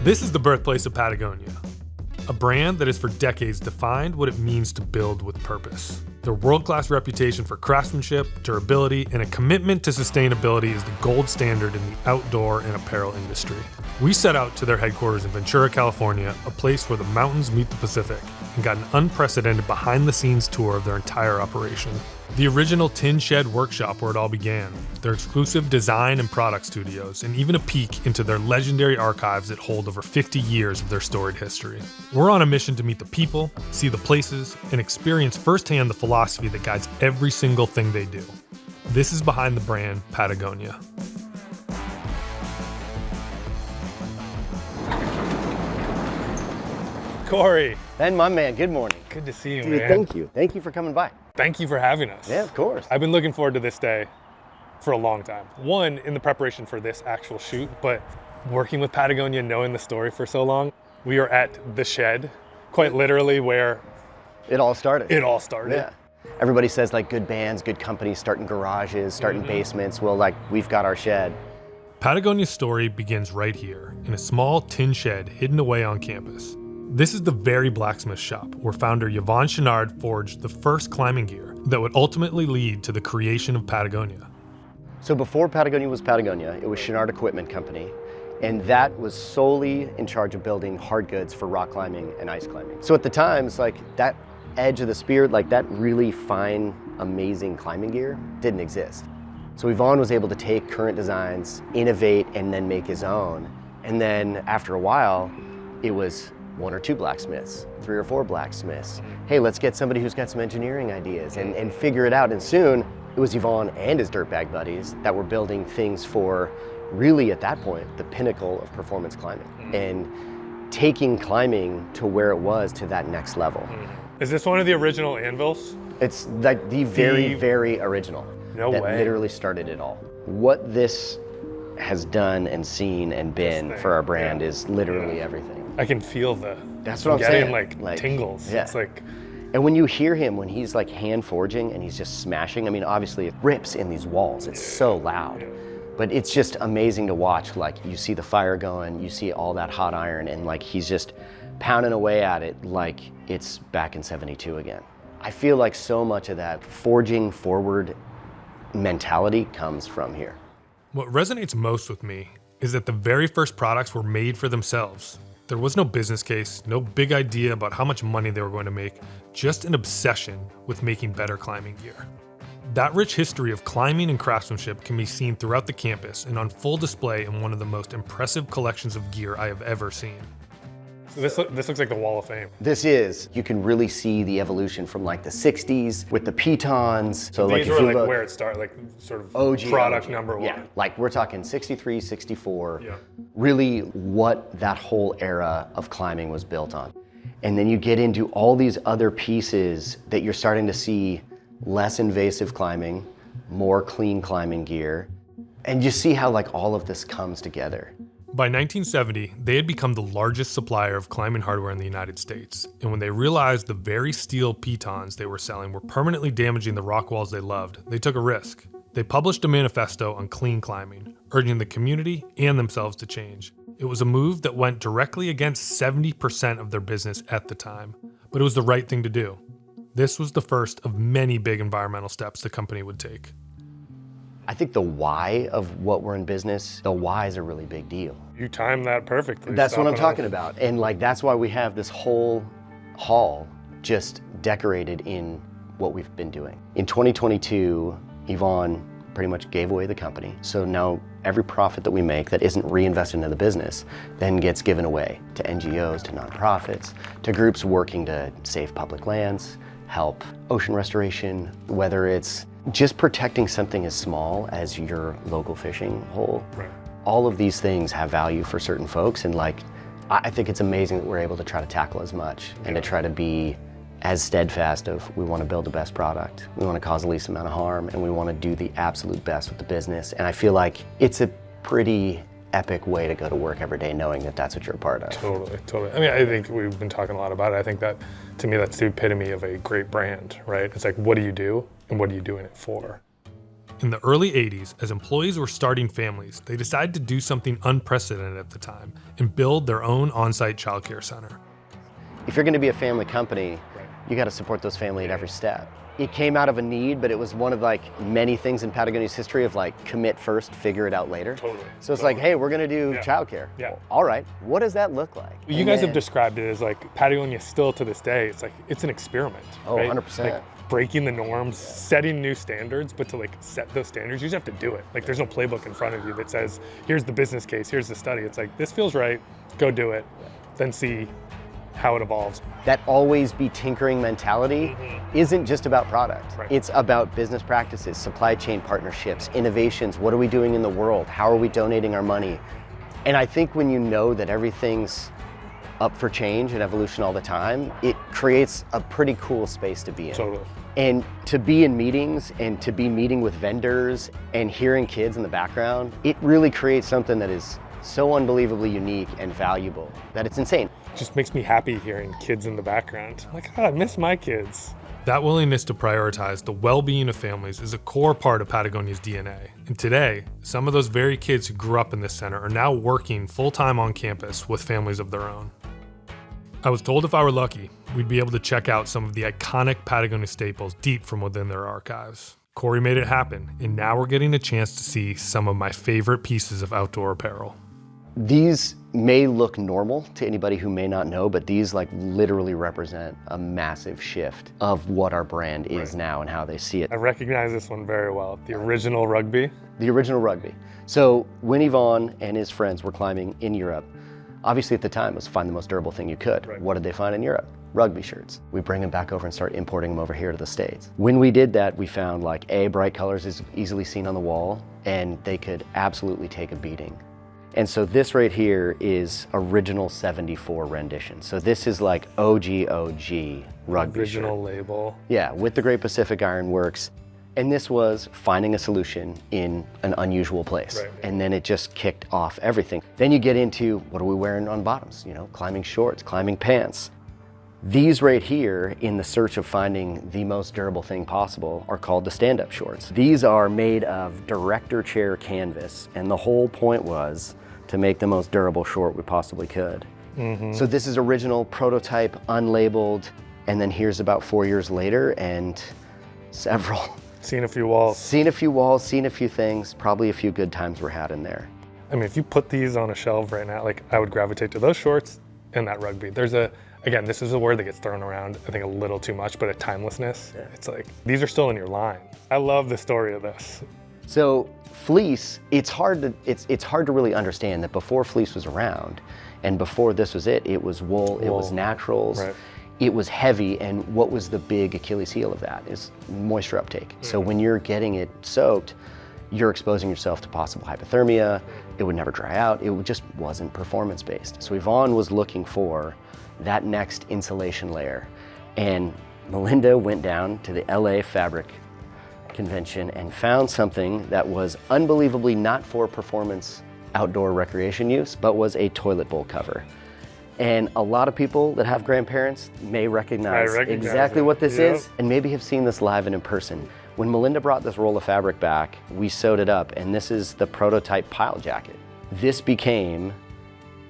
This is the birthplace of Patagonia, a brand that has for decades defined what it means to build with purpose. Their world-class reputation for craftsmanship, durability, and a commitment to sustainability is the gold standard in the outdoor and apparel industry. We set out to their headquarters in Ventura, California, a place where the mountains meet the Pacific, and got an unprecedented behind-the-scenes tour of their entire operation. The original tin shed workshop where it all began, their exclusive design and product studios, and even a peek into their legendary archives that hold over 50 years of their storied history. We're on a mission to meet the people, see the places, and experience firsthand the philosophy that guides every single thing they do. This is behind the brand Patagonia. Corey. Ben, my man, good morning. Good to see you, Dude, man. thank you. Thank you for coming by. Thank you for having us. Yeah, of course. I've been looking forward to this day for a long time. One, in the preparation for this actual shoot, but working with Patagonia, knowing the story for so long, we are at the shed, quite literally where It all started. Yeah. Everybody says like good bands, good companies start in garages, start in basements. Well, like we've got our shed. Patagonia's story begins right here, in a small tin shed hidden away on campus. This is the very blacksmith shop where founder Yvon Chouinard forged the first climbing gear that would ultimately lead to the creation of Patagonia. So before Patagonia was Patagonia, it was Chouinard Equipment Company, and that was solely in charge of building hard goods for rock climbing and ice climbing. So at the time, it's like that edge of the spear, like that really fine, amazing climbing gear didn't exist. So Yvon was able to take current designs, innovate, and then make his own. And then after a while, it was 1 or 2 blacksmiths, 3 or 4 blacksmiths. Hey, let's get somebody who's got some engineering ideas and figure it out. And soon it was Yvon and his dirtbag buddies that were building things for really at that point, the pinnacle of performance climbing and taking climbing to where it was to that next level. Is this one of the original anvils? It's like the very original. No that way. Literally started it all. What this has done and seen and been for our brand is literally everything. I can feel That's what I'm getting saying. like tingles. Yeah. It's like, and when you hear him, when he's like hand forging and he's just smashing, I mean, obviously it rips in these walls. It's so loud, but it's just amazing to watch. Like you see the fire going, you see all that hot iron, and like he's just pounding away at it like it's back in 72 again. I feel like so much of that forging forward mentality comes from here. what resonates most with me is that the very first products were made for themselves. There was no business case, no big idea about how much money they were going to make, just an obsession with making better climbing gear. That rich history of climbing and craftsmanship can be seen throughout the campus and on full display in one of the most impressive collections of gear I have ever seen. So this looks like the Wall of Fame. This is, you can really see the evolution from like the 60s with the pitons. So These like if were you like look, where it started, like sort of OG, product number one. Yeah, like we're talking 63, 64, Yeah. really what that whole era of climbing was built on. And then you get into all these other pieces that you're starting to see less invasive climbing, more clean climbing gear, and you see how like all of this comes together. By 1970, they had become the largest supplier of climbing hardware in the United States, and when they realized the very steel pitons they were selling were permanently damaging the rock walls they loved, they took a risk. They published a manifesto on clean climbing, urging the community and themselves to change. It was a move that went directly against 70% of their business at the time, but it was the right thing to do. This was the first of many big environmental steps the company would take. I think the why of what we're in business, the why is a really big deal. You timed that perfectly. That's what I'm talking about. And like, that's why we have this whole hall just decorated in what we've been doing. In 2022, Yvon pretty much gave away the company. So now every profit that we make that isn't reinvested into the business then gets given away to NGOs, to nonprofits, to groups working to save public lands, help ocean restoration, whether it's just protecting something as small as your local fishing hole. Right. All of these things have value for certain folks, and like, I think it's amazing that we're able to try to tackle as much and to try to be as steadfast of, we want to build the best product, we want to cause the least amount of harm, and we want to do the absolute best with the business. And I feel like it's a pretty epic way to go to work every day knowing that that's what you're a part of. Totally. I mean, I think we've been talking a lot about it. I think that, to me, that's the epitome of a great brand, right? It's like, what do you do and what are you doing it for? In the early 80s, as employees were starting families, they decided to do something unprecedented at the time and build their own on-site childcare center. If you're going to be a family company, you got to support those families at every step. It came out of a need, but it was one of like many things in Patagonia's history of like commit first, figure it out later. Totally. So it's like, hey, we're going to do childcare. Yeah. Well, all right, what does that look like? You guys have described it as like Patagonia still to this day, it's like, it's an experiment. Oh, right? 100%. Like breaking the norms, setting new standards, but to like set those standards, you just have to do it. Like there's no playbook in front of you that says, here's the business case, here's the study. It's like, this feels right, go do it, then see how it evolves. That always be tinkering mentality isn't just about product. Right. It's about business practices, supply chain partnerships, innovations. What are we doing in the world? How are we donating our money? And I think when you know that everything's up for change and evolution all the time, it creates a pretty cool space to be in. Totally. And to be in meetings and to be meeting with vendors and hearing kids in the background, it really creates something that is so unbelievably unique and valuable that it's insane. It just makes me happy hearing kids in the background. I'm like, oh, I miss my kids. That willingness to prioritize the well-being of families is a core part of Patagonia's DNA. And today, some of those very kids who grew up in this center are now working full-time on campus with families of their own. I was told if I were lucky, we'd be able to check out some of the iconic Patagonia staples deep from within their archives. Corey made it happen, and now we're getting a chance to see some of my favorite pieces of outdoor apparel. These may look normal to anybody who may not know, but these like literally represent a massive shift of what our brand is now and how they see it. I recognize this one very well, the original rugby. The original rugby. So when Yvonne and his friends were climbing in Europe, obviously at the time it was find the most durable thing you could. Right. What did they find in Europe? Rugby shirts. We bring them back over and start importing them over here to the States. When we did that, we found like bright colors is easily seen on the wall, and they could absolutely take a beating. And so this right here is original 74 rendition. So this is like OG rugby Original shirt. label. Yeah, with the Great Pacific Iron Works. And this was finding a solution in an unusual place. Right. And then it just kicked off everything. Then you get into what are we wearing on bottoms? You know, climbing shorts, climbing pants. These right here, in the search of finding the most durable thing possible, are called the stand-up shorts. These are made of director chair canvas, and the whole point was to make the most durable short we possibly could. So this is original, prototype, unlabeled, and then here's about 4 years later, and several. Seen a few walls. Seen a few walls, seen a few things, probably a few good times were had in there. I mean, if you put these on a shelf right now, like I would gravitate to those shorts and that rugby. There's again, this is a word that gets thrown around, I think a little too much, but a timelessness. Yeah. It's like, these are still in your line. I love the story of this. So fleece, it's hard to really understand that before fleece was around and before this was it was wool. It was naturals. Right. It was heavy, and what was the big Achilles heel of that is moisture uptake. So when you're getting it soaked, you're exposing yourself to possible hypothermia. It would never dry out. It just wasn't performance-based. So Yvonne was looking for that next insulation layer. And Melinda went down to the LA Fabric Convention and found something that was unbelievably not for performance outdoor recreation use, but was a toilet bowl cover. And a lot of people that have grandparents may recognize exactly what this is, and maybe have seen this live and in person. When Melinda brought this roll of fabric back, we sewed it up, and this is the prototype pile jacket. This became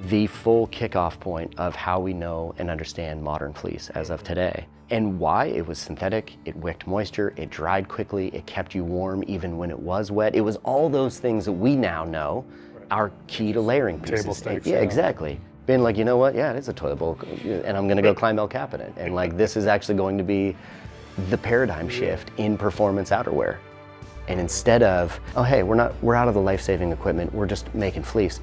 the full kickoff point of how we know and understand modern fleece as of today. And why? It was synthetic, it wicked moisture, it dried quickly, it kept you warm even when it was wet. It was all those things that we now know are key to layering pieces. Table stakes. Yeah, exactly. Been like, you know what, yeah, it is a toilet bowl, and I'm gonna go climb El Capitan. And like, this is actually going to be the paradigm shift in performance outerwear. And instead of, oh hey, we're out of the life-saving equipment, we're just making fleece.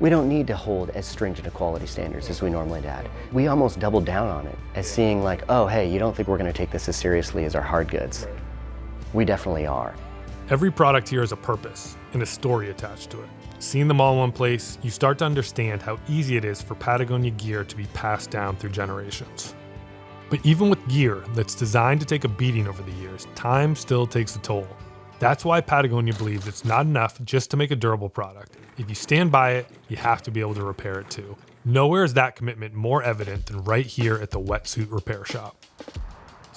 We don't need to hold as stringent a quality standards as we normally did. We almost doubled down on it as seeing like, oh hey, you don't think we're gonna take this as seriously as our hard goods. We definitely are. Every product here has a purpose and a story attached to it. Seeing them all in one place, you start to understand how easy it is for Patagonia gear to be passed down through generations. But even with gear that's designed to take a beating over the years, time still takes a toll. That's why Patagonia believes it's not enough just to make a durable product. If you stand by it, you have to be able to repair it too. Nowhere is that commitment more evident than right here at the Wetsuit Repair Shop.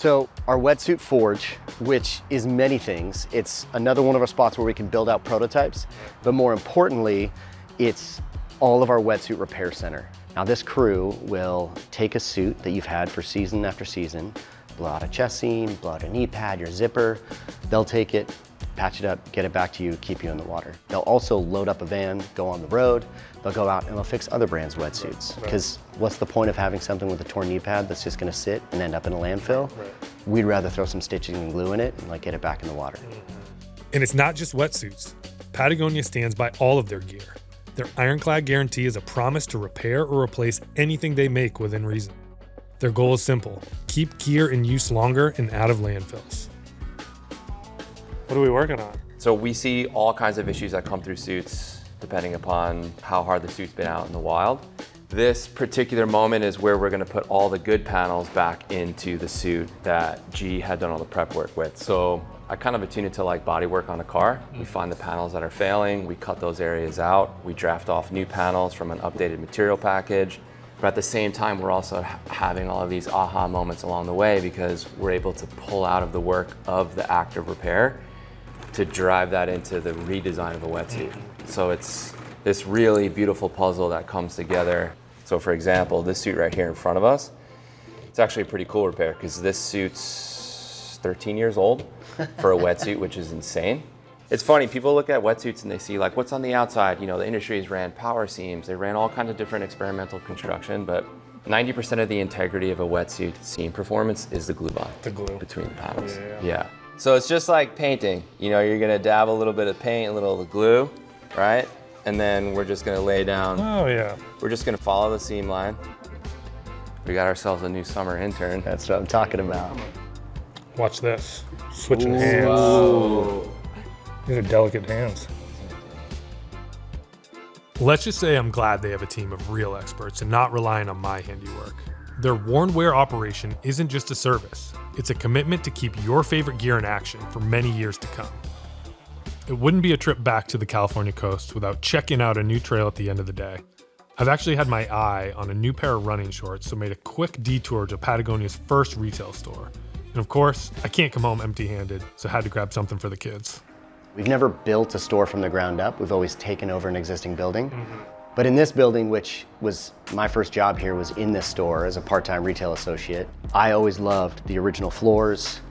So our Wetsuit Forge, which is many things, it's another one of our spots where we can build out prototypes, but more importantly, it's all of our wetsuit repair center. Now this crew will take a suit that you've had for season after season, blow out a chest seam, blow out a knee pad, your zipper. They'll take it, patch it up, get it back to you, keep you in the water. They'll also load up a van, go on the road. They'll go out and they'll fix other brands' wetsuits. Because what's the point of having something with a torn knee pad that's just gonna sit and end up in a landfill? We'd rather throw some stitching and glue in it and like get it back in the water. And it's not just wetsuits. Patagonia stands by all of their gear. Their ironclad guarantee is a promise to repair or replace anything they make within reason. Their goal is simple: keep gear in use longer and out of landfills. What are we working on? So we see all kinds of issues that come through suits depending upon how hard the suit's been out in the wild. This particular moment is where we're gonna put all the good panels back into the suit that G had done all the prep work with. So I kind of attune it to like body work on a car. We find the panels that are failing, we cut those areas out, we draft off new panels from an updated material package. But at the same time, we're also having all of these aha moments along the way because we're able to pull out of the work of the act of repair to drive that into the redesign of a wetsuit. So it's this really beautiful puzzle that comes together. So for example, this suit right here in front of us, it's actually a pretty cool repair because this suit's 13 years old for a wetsuit, which is insane. It's funny, people look at wetsuits and they see like what's on the outside. You know, the industry's ran power seams, they ran all kinds of different experimental construction, but 90% of the integrity of a wetsuit seam performance is the glue bond. The glue. Between the panels. Yeah. So it's just like painting. You know, you're gonna dab a little bit of paint, a little of glue, right? And then we're just gonna lay down. Oh yeah. We're just gonna follow the seam line. We got ourselves a new summer intern. That's what I'm talking about. Watch this. Switching hands. Whoa. These are delicate hands. Let's just say I'm glad they have a team of real experts and not relying on my handiwork. Their worn wear operation isn't just a service, it's a commitment to keep your favorite gear in action for many years to come. It wouldn't be a trip back to the California coast without checking out a new trail at the end of the day. I've actually had my eye on a new pair of running shorts, so made a quick detour to Patagonia's first retail store. And of course, I can't come home empty-handed, so had to grab something for the kids. We've never built a store from the ground up. We've always taken over an existing building. But in this building, which was my first job here, was in this store as a part-time retail associate. I always loved the original floors,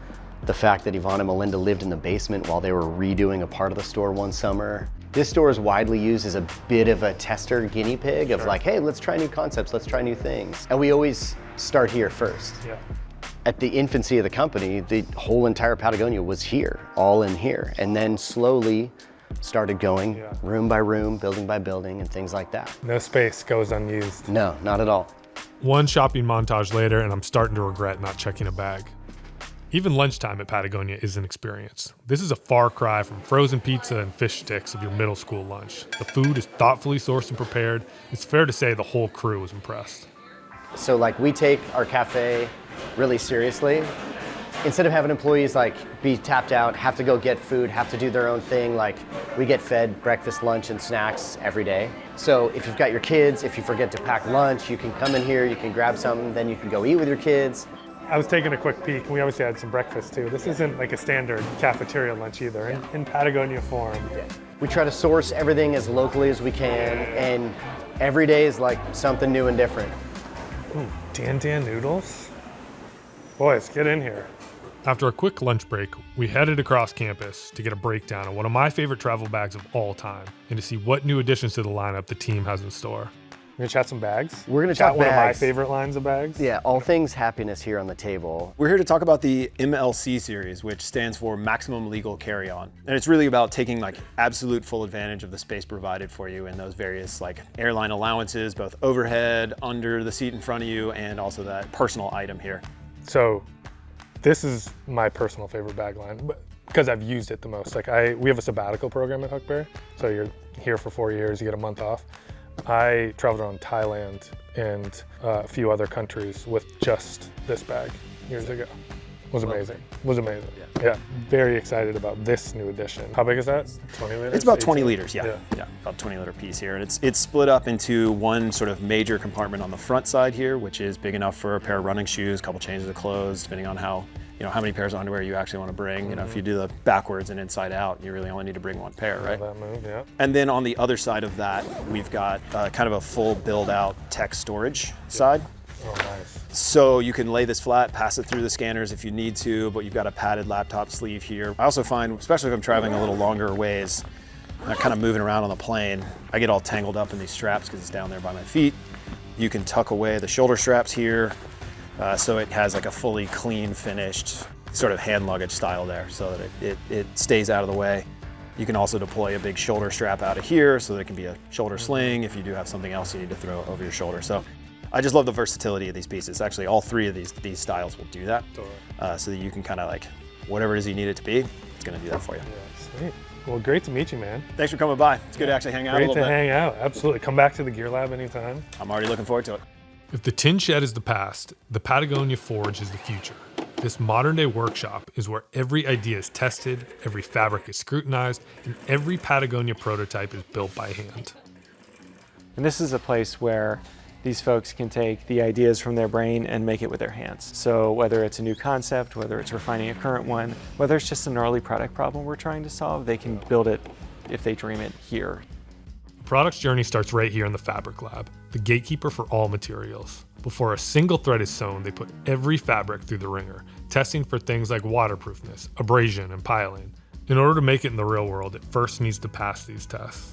the fact that Yvonne and Melinda lived in the basement while they were redoing a part of the store one summer. This store is widely used as a bit of a tester guinea pig of like, hey, let's try new concepts, let's try new things. And we always start here first. Yeah. At the infancy of the company, the whole entire Patagonia was here, all in here. And then slowly started going room by room, building by building, and things like that. No space goes unused. No, not at all. One shopping montage later, and I'm starting to regret not checking a bag. Even lunchtime at Patagonia is an experience. This is a far cry from frozen pizza and fish sticks of your middle school lunch. The food is thoughtfully sourced and prepared. It's fair to say the whole crew was impressed. So like we take our cafe really seriously. Instead of having employees like be tapped out, have to go get food, have to do their own thing, like we get fed breakfast, lunch, and snacks every day. So if you've got your kids, if you forget to pack lunch, you can come in here, you can grab something, then you can go eat with your kids. I was taking a quick peek, and we obviously had some breakfast too. This isn't like a standard cafeteria lunch either, in Patagonia form. We try to source everything as locally as we can, and every day is like something new and different. Ooh, Dan noodles? Boys, get in here. After a quick lunch break, we headed across campus to get a breakdown of one of my favorite travel bags of all time and to see what new additions to the lineup the team has in store. We're gonna chat some bags. We're gonna chat talk one of my bags. favorite lines of bags. Yeah, all things happiness here on the table. We're here to talk about the MLC series, which stands for Maximum Legal Carry-On. And it's really about taking like absolute full advantage of the space provided for you in those various like airline allowances, both overhead, under the seat in front of you, and also that personal item here. So this is my personal favorite bag line, because I've used it the most. Like we have a sabbatical program at Huckberry, so you're here for 4 years, you get a month off. I traveled around Thailand and a few other countries with just this bag years ago. Was amazing. Yeah, very excited about this new addition. How big is that? 20 liters? It's about 20 liters, yeah, about 20 liter piece here. And it's split up into one sort of major compartment on the front side here, which is big enough for a pair of running shoes, a couple changes of clothes, depending on how how many pairs of underwear you actually want to bring. If you do the backwards and inside out, you really only need to bring one pair, right? That move, yeah. And then on the other side of that, we've got kind of a full build out tech storage side. Oh, nice. So you can lay this flat, pass it through the scanners if you need to, but you've got a padded laptop sleeve here. I also find, especially if I'm traveling a little longer ways, kind of moving around on the plane, I get all tangled up in these straps because it's down there by my feet. You can tuck away the shoulder straps here, so it has like a fully clean, finished sort of hand luggage style there, so that it stays out of the way. You can also deploy a big shoulder strap out of here, so that it can be a shoulder sling if you do have something else you need to throw over your shoulder. So I just love the versatility of these pieces. Actually, all three of these styles will do that, so that you can kind of like, whatever it is you need it to be, it's gonna do that for you. Yeah, sweet. Well, great to meet you, man. Thanks for coming by. It's good to actually hang out a little bit. Great to hang out, absolutely. Come back to the Gear Lab anytime. I'm already looking forward to it. If the tin shed is the past, the Patagonia Forge is the future. This modern day workshop is where every idea is tested, every fabric is scrutinized, and every Patagonia prototype is built by hand. And this is a place where these folks can take the ideas from their brain and make it with their hands. So whether it's a new concept, whether it's refining a current one, whether it's just an early product problem we're trying to solve, they can build it if they dream it here. The product's journey starts right here in the Fabric Lab, the gatekeeper for all materials. Before a single thread is sewn, they put every fabric through the wringer, testing for things like waterproofness, abrasion, and piling. In order to make it in the real world, it first needs to pass these tests.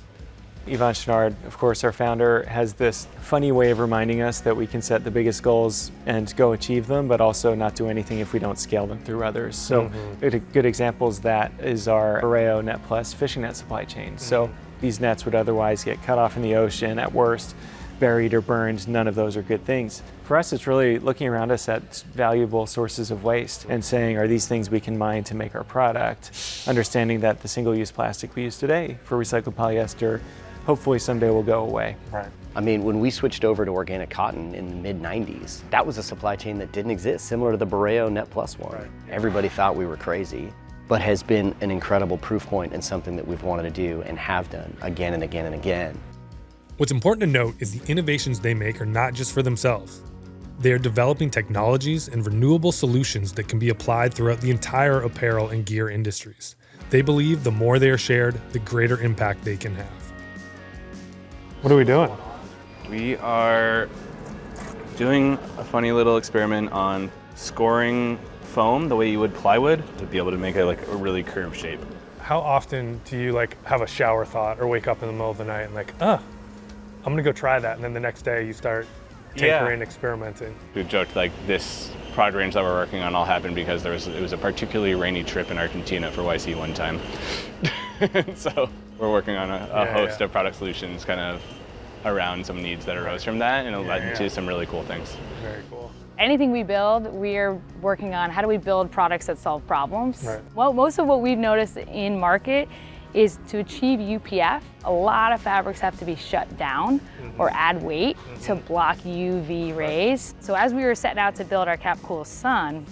Yvon Chouinard, of course, our founder, has this funny way of reminding us that we can set the biggest goals and go achieve them, but also not do anything if we don't scale them through others. So a good example of that is our Arreo Net Plus fishing net supply chain. So these nets would otherwise get cut off in the ocean, at worst, buried or burned. None of those are good things. For us, it's really looking around us at valuable sources of waste and saying, are these things we can mine to make our product? Understanding that the single-use plastic we use today for recycled polyester hopefully someday will go away. Right. I mean, when we switched over to organic cotton in the mid-90s, that was a supply chain that didn't exist, similar to the Arreo Net Plus one. Right. Everybody thought we were crazy, but has been an incredible proof point and something that we've wanted to do and have done again and again and again. What's important to note is the innovations they make are not just for themselves. They are developing technologies and renewable solutions that can be applied throughout the entire apparel and gear industries. They believe the more they are shared, the greater impact they can have. What are we doing? We are doing a funny little experiment on scoring foam the way you would plywood to be able to make it like a really curved shape. How often do you have a shower thought or wake up in the middle of the night and I'm gonna go try that, and then the next day you start tinkering, experimenting? We've joked this product range that we're working on all happened because it was a particularly rainy trip in Argentina for YC one time. So we're working on a host of product solutions kind of around some needs that arose from that, and it led into some really cool things. Very cool. Anything we build, we're working on how do we build products that solve problems. Right. Well, most of what we've noticed in market is to achieve UPF, a lot of fabrics have to be shut down or add weight to block UV rays. So as we were setting out to build our Cap Cool Sun,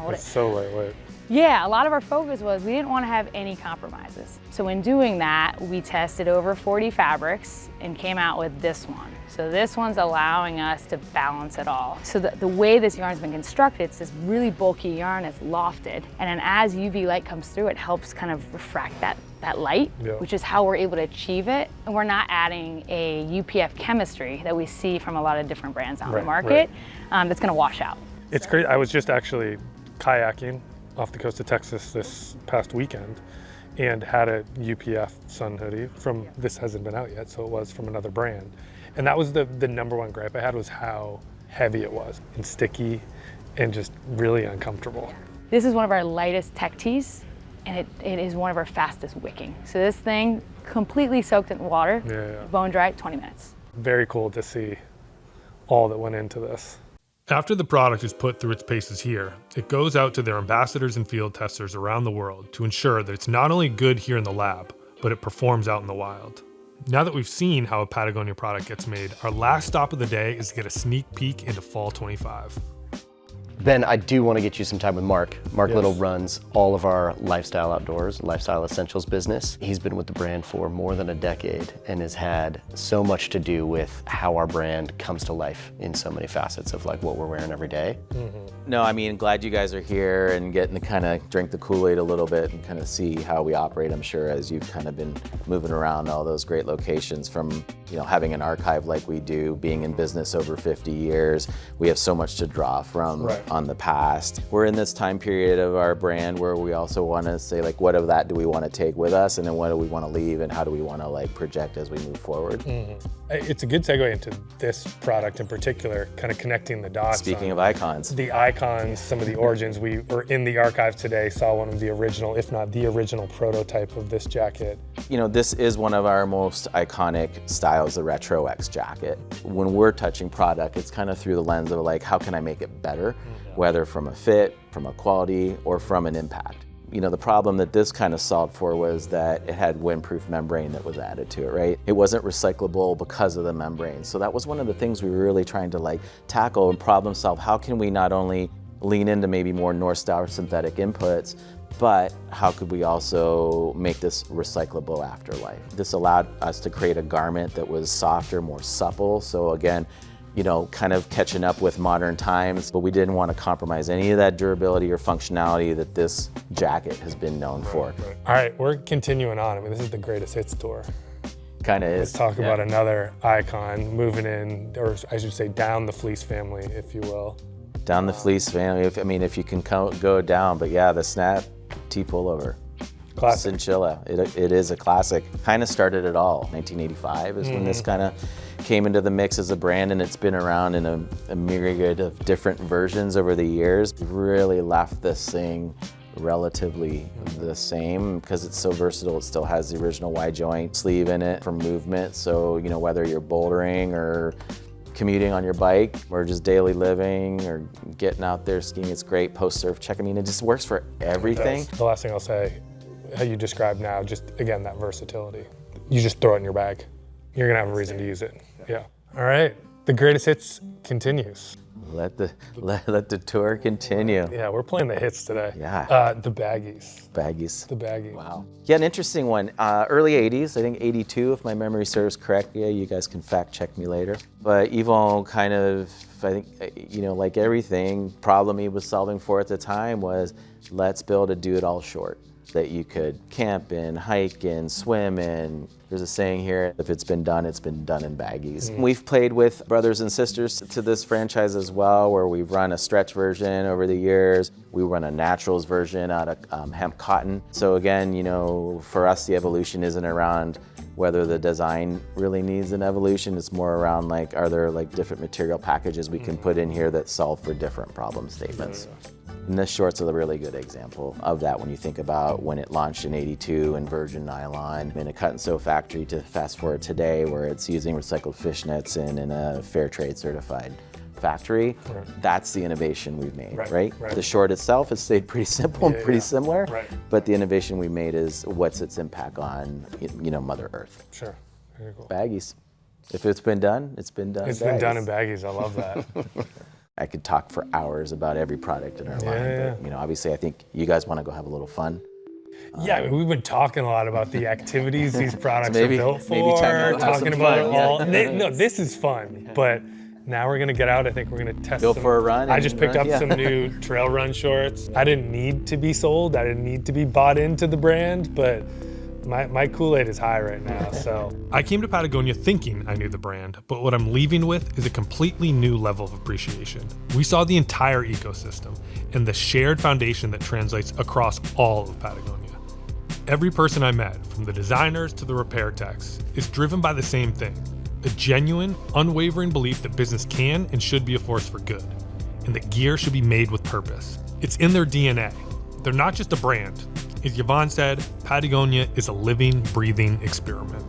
It's so lightweight. Yeah, a lot of our focus was we didn't want to have any compromises. So in doing that, we tested over 40 fabrics and came out with this one. So this one's allowing us to balance it all. So the way this yarn's been constructed, it's this really bulky yarn, it's lofted. And then as UV light comes through, it helps kind of refract that light, which is how we're able to achieve it. And we're not adding a UPF chemistry that we see from a lot of different brands on the market that's gonna wash out. It's great. I was just actually kayaking off the coast of Texas this past weekend and had a UPF sun hoodie from, this hasn't been out yet, so it was from another brand. And that was the number one gripe I had, was how heavy it was and sticky and just really uncomfortable. This is one of our lightest tech tees, and it is one of our fastest wicking. So this thing completely soaked in water, bone dry, 20 minutes. Very cool to see all that went into this. After the product is put through its paces here, it goes out to their ambassadors and field testers around the world to ensure that it's not only good here in the lab, but it performs out in the wild. Now that we've seen how a Patagonia product gets made, our last stop of the day is to get a sneak peek into Fall 25. Ben, I do want to get you some time with Mark. Mark Yes. Little runs all of our lifestyle outdoors, lifestyle essentials business. He's been with the brand for more than a decade and has had so much to do with how our brand comes to life in so many facets of like what we're wearing every day. No, I mean, glad you guys are here and getting to kind of drink the Kool-Aid a little bit and kind of see how we operate, I'm sure, as you've kind of been moving around all those great locations from, having an archive like we do, being in business over 50 years. We have so much to draw from on the past. We're in this time period of our brand where we also want to say, like, what of that do we want to take with us, and then what do we want to leave, and how do we want to like project as we move forward? It's a good segue into this product in particular, kind of connecting the dots. Speaking of icons. The icons, some of the origins. We were in the archive today, saw one of the original, if not the original prototype of this jacket. This is one of our most iconic styles, the Retro X jacket. When we're touching product, it's kind of through the lens of like, how can I make it better? Whether from a fit, from a quality, or from an impact. The problem that this kind of solved for was that it had windproof membrane that was added to it, right? It wasn't recyclable because of the membrane. So that was one of the things we were really trying to like tackle and problem solve. How can we not only lean into maybe more North Star synthetic inputs, but how could we also make this recyclable afterlife? This allowed us to create a garment that was softer, more supple. So again, kind of catching up with modern times, but we didn't want to compromise any of that durability or functionality that this jacket has been known for. All right, we're continuing on. I mean, this is the greatest hits tour. Kind of is. Let's talk about another icon moving in, or I should say down the Fleece family, if you will. Down the Fleece family, if you can go down, but yeah, the Snap T pullover. Classic. Chinchilla, it is a classic. Kind of started it all. 1985 is when this kind of came into the mix as a brand, and it's been around in a myriad of different versions over the years. We've really left this thing relatively the same because it's so versatile. It still has the original wide joint sleeve in it for movement. So, whether you're bouldering or commuting on your bike or just daily living or getting out there skiing, it's great. Post-surf check. I mean, it just works for everything. The last thing I'll say, how you describe now, just again, that versatility. You just throw it in your bag. You're gonna have a reason to use it. Yeah. All right, the greatest hits continues. Let the tour continue. Yeah, we're playing the hits today. Yeah. The baggies. Baggies. The baggies. Wow. Yeah, an interesting one. Early 80s, I think 82, if my memory serves correct. Yeah, you guys can fact check me later. But Yvon kind of, I think, like everything, problem he was solving for at the time was, let's build a do-it-all short that you could camp in, hike in, swim in. There's a saying here, if it's been done in baggies. We've played with brothers and sisters to this franchise as well, where we've run a stretch version over the years. We run a naturals version out of hemp cotton. So again, for us, the evolution isn't around whether the design really needs an evolution. It's more around like, are there like different material packages we can put in here that solve for different problem statements? And this short's a really good example of that when you think about when it launched in 82 in virgin nylon in a cut and sew factory to fast forward today where it's using recycled fishnets and in a fair trade certified factory. That's the innovation we've made, right? The short itself has stayed pretty simple and pretty similar, but the innovation we made is what's its impact on, Mother Earth. Sure, very cool. Baggies. If it's been done, it's been done. It's been done in baggies, I love that. I could talk for hours about every product in our line, but obviously I think you guys want to go have a little fun. Yeah, I mean, we've been talking a lot about the activities these products are built for, maybe time to talking about it all. No, this is fun, but now we're gonna get out. I think we're gonna test. Go for a run. I just picked up some new trail run shorts. I didn't need to be sold. I didn't need to be bought into the brand, but my Kool-Aid is high right now, so. I came to Patagonia thinking I knew the brand, but what I'm leaving with is a completely new level of appreciation. We saw the entire ecosystem and the shared foundation that translates across all of Patagonia. Every person I met, from the designers to the repair techs, is driven by the same thing, a genuine, unwavering belief that business can and should be a force for good, and that gear should be made with purpose. It's in their DNA. They're not just a brand. As Yvon said, Patagonia is a living, breathing experiment.